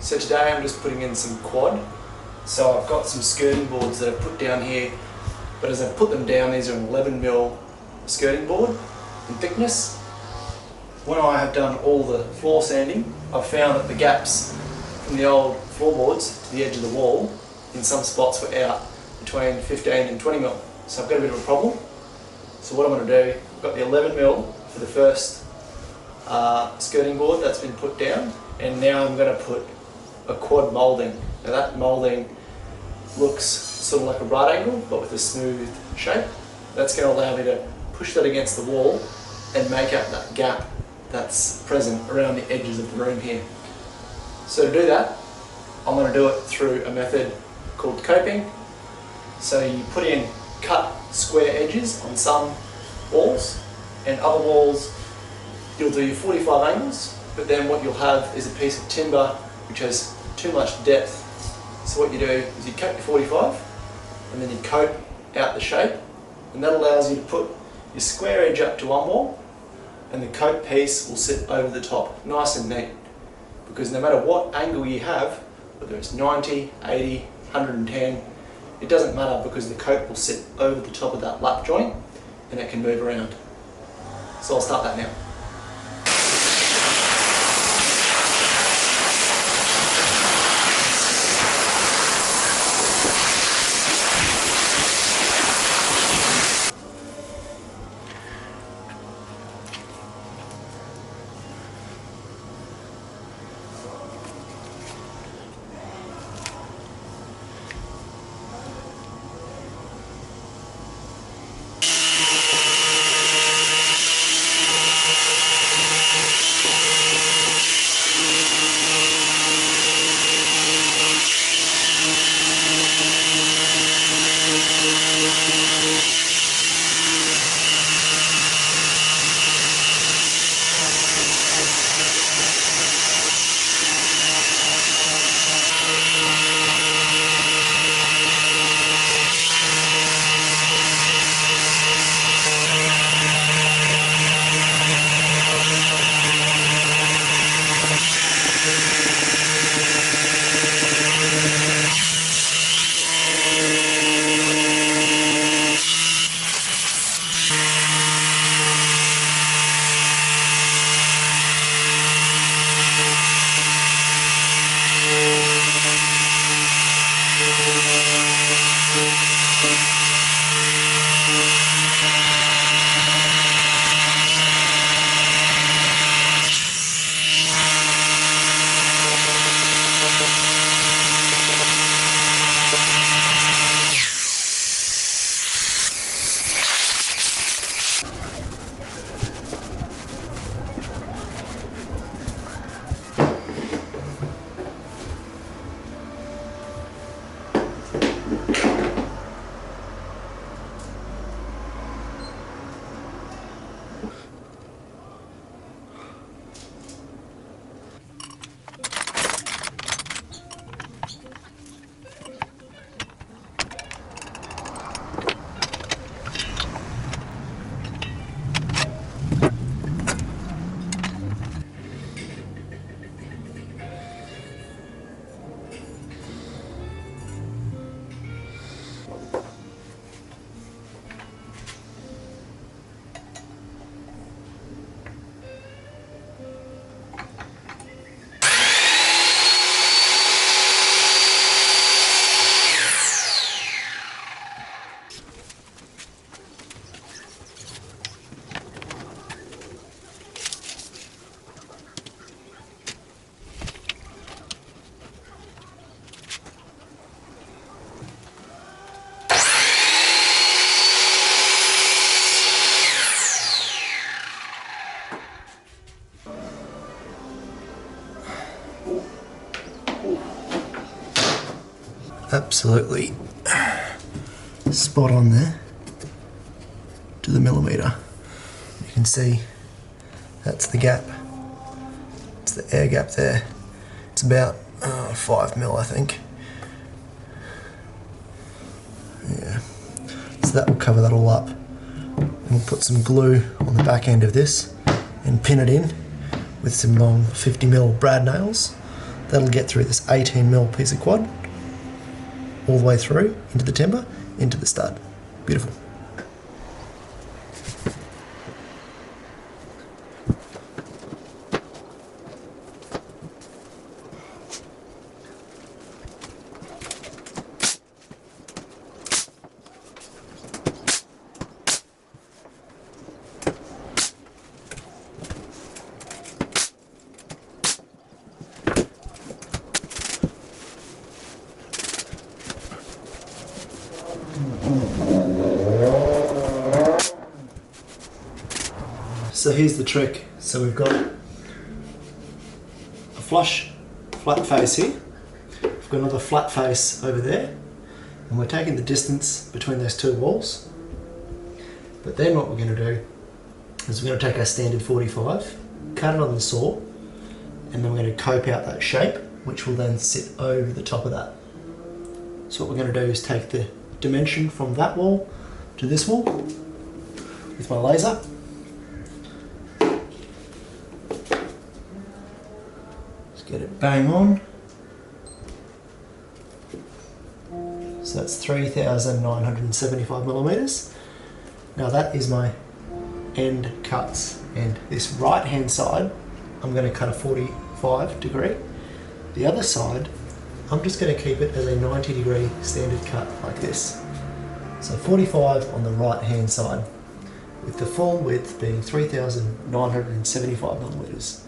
So today I'm just putting in some quad. So I've got some skirting boards that I've put down here, but as I put them down, these are an 11mm skirting board in thickness. When I have done all the floor sanding, I've found that the gaps from the old floorboards to the edge of the wall in some spots were out between 15 and 20mm. So I've got a bit of a problem. So what I'm going to do, I've got the 11mm for the first skirting board that's been put down, and now I'm going to put a quad moulding. Now that moulding looks sort of like a right angle but with a smooth shape. That's going to allow me to push that against the wall and make up that gap that's present around the edges of the room here. So to do that, I'm going to do it through a method called coping. So you put in cut square edges on some walls, and other walls you'll do your 45 angles, but then what you'll have is a piece of timber which has too much depth. So what you do is you cut your 45 and then you cope out the shape, and that allows you to put your square edge up to one wall and the cope piece will sit over the top, nice and neat. Because no matter what angle you have, whether it's 90, 80, 110, it doesn't matter because the cope will sit over the top of that lap joint and it can move around. So I'll start that now. Absolutely spot on there to the millimetre. You can see that's the gap. It's the air gap there. It's about 5mm, I think. Yeah. So that will cover that all up. And we'll put some glue on the back end of this and pin it in with some long 50mm brad nails. That'll get through this 18mm piece of quad, all the way through, into the timber, into the stud. Beautiful. So here's the trick. So we've got a flush flat face here. We've got another flat face over there. And we're taking the distance between those two walls. But then what we're going to do is we're going to take our standard 45, cut it on the saw, and then we're going to cope out that shape, which will then sit over the top of that. So what we're going to do is take the dimension from that wall to this wall with my laser. Get it bang on. So that's 3,975mm. Now that is my end cuts, and this right hand side I'm going to cut a 45 degree. The other side I'm just going to keep it as a 90 degree standard cut like this. So 45 on the right hand side, with the full width being 3,975mm.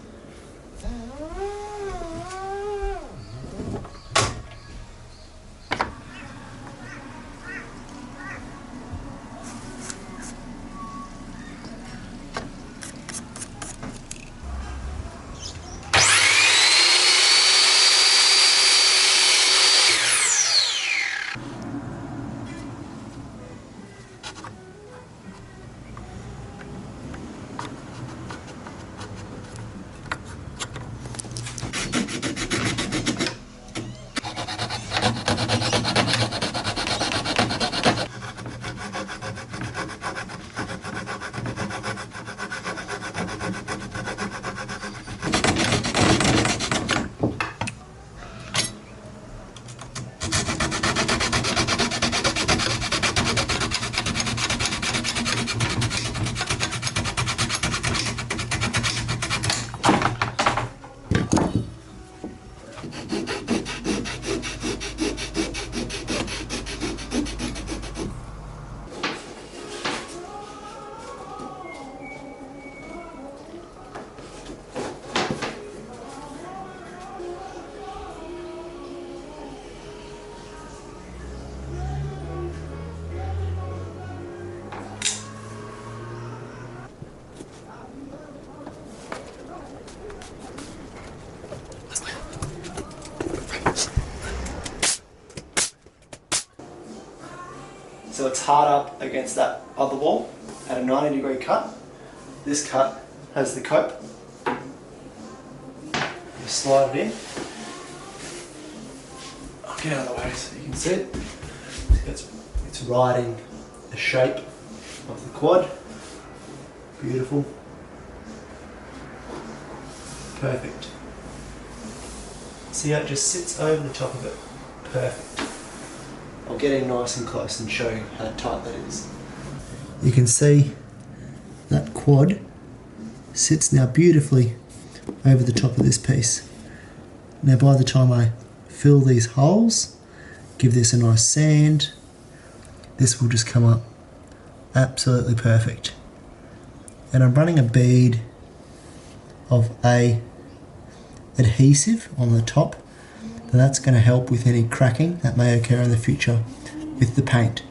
So it's hard up against that other wall at a 90 degree cut. This cut has the cope. You slide it in. I'll get out of the way so you can see it. It's riding the shape of the quad. Beautiful. Perfect. See how it just sits over the top of it. Perfect. I'll get in nice and close and show you how tight that is. You can see that quad sits now beautifully over the top of this piece. Now by the time I fill these holes, give this a nice sand, this will just come up absolutely perfect. And I'm running a bead of a adhesive on the top, and that's going to help with any cracking that may occur in the future with the paint.